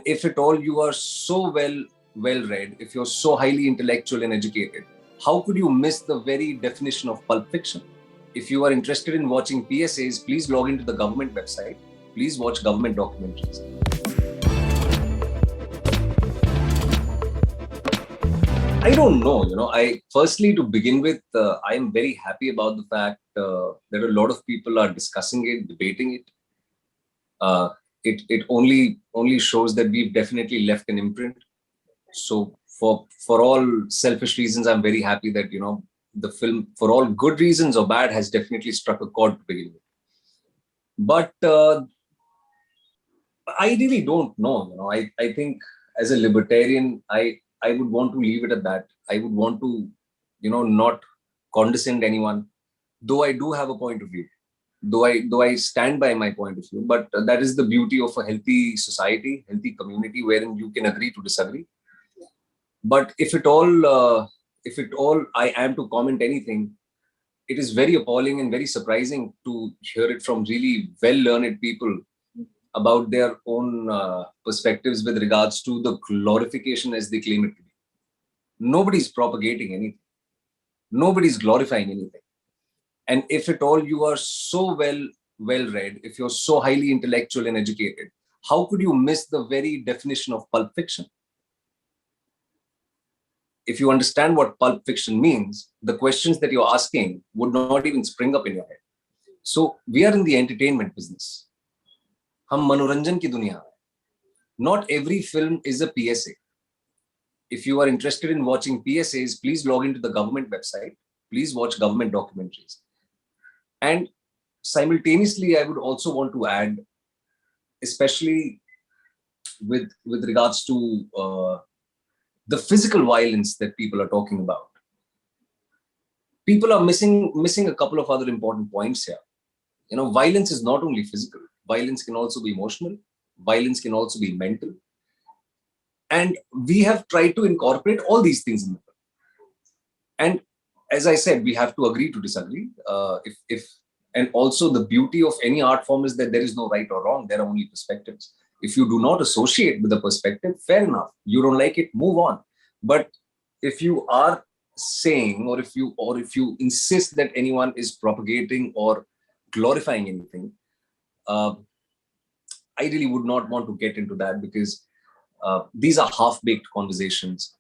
If at all you are so well read, if you're so highly intellectual and educated, how could you miss the very definition of pulp fiction? If you are interested in watching PSAs, please log into the government website. Please watch government documentaries. I don't know. I firstly, to begin with, I am very happy about the fact that a lot of people are discussing it, debating it. It only shows that we've definitely left an imprint. So for all selfish reasons, I'm very happy that the film, for all good reasons or bad, has definitely struck a chord to begin with. But I really don't know. I think as a libertarian, I would want to leave it at that. I would want to not condescend anyone, though I do have a point of view. Though I stand by my point of view, but that is the beauty of a healthy society, healthy community, wherein you can agree to disagree. But if at all I am to comment anything, it is very appalling and very surprising to hear it from really well-learned people about their own perspectives with regards to the glorification as they claim it to be. Nobody's propagating anything. Nobody's glorifying anything. And if at all you are so well-read, if you're so highly intellectual and educated, how could you miss the very definition of pulp fiction? If you understand what pulp fiction means, the questions that you're asking would not even spring up in your head. So we are in the entertainment business. हम मनोरंजन की दुनिया में. Not every film is a PSA. If you are interested in watching PSAs, please log into the government website. Please watch government documentaries. And simultaneously, I would also want to add, especially with regards to the physical violence that people are talking about. People are missing a couple of other important points here. Violence is not only physical. Violence can also be emotional. Violence can also be mental. And we have tried to incorporate all these things in the film. And as I said, we have to agree to disagree. And also the beauty of any art form is that there is no right or wrong. There are only perspectives. If you do not associate with a perspective, fair enough. You don't like it, move on. But if you are saying, or if you insist that anyone is propagating or glorifying anything, I really would not want to get into that, because these are half-baked conversations.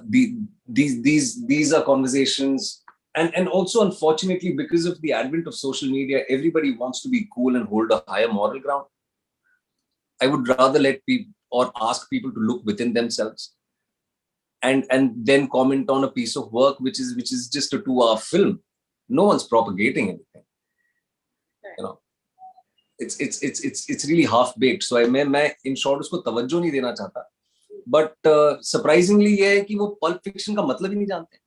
These are conversations, and also, unfortunately, because of the advent of social media, everybody wants to be cool and hold a higher moral ground. I would rather let people or ask people to look within themselves and then comment on a piece of work which is just a 2-hour film. No one's propagating anything. It's really half-baked. So मैं in short उसको तवज्जो नहीं देना चाहता. But surprisingly ये है कि वो pulp fiction का मतलब ही नहीं जानते.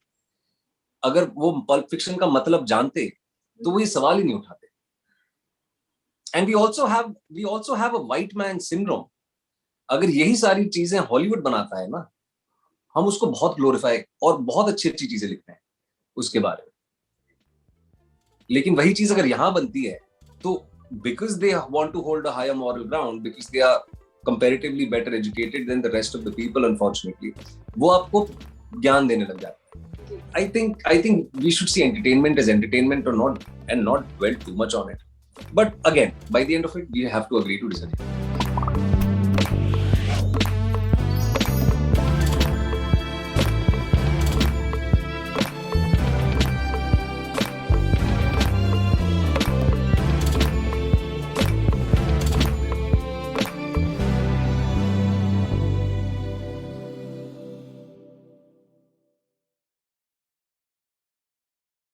अगर वो pulp fiction का मतलब जानते तो वो ये सवाल ही नहीं उठाते. And we also have a white man syndrome. अगर यही सारी चीजें हॉलीवुड बनाता है ना, हम उसको बहुत ग्लोरीफाई और बहुत अच्छी चीजें लिखते हैं उसके बारे में. लेकिन वही चीज अगर यहाँ बनती है तो because they want to hold a higher moral ground, because they are comparatively better educated than the rest of the people, unfortunately, वो आपको ज्ञान देने लग जाता है. I think we should see entertainment as entertainment or not, and not dwell too much on it. But again, by the end of it, we have to agree to disagree.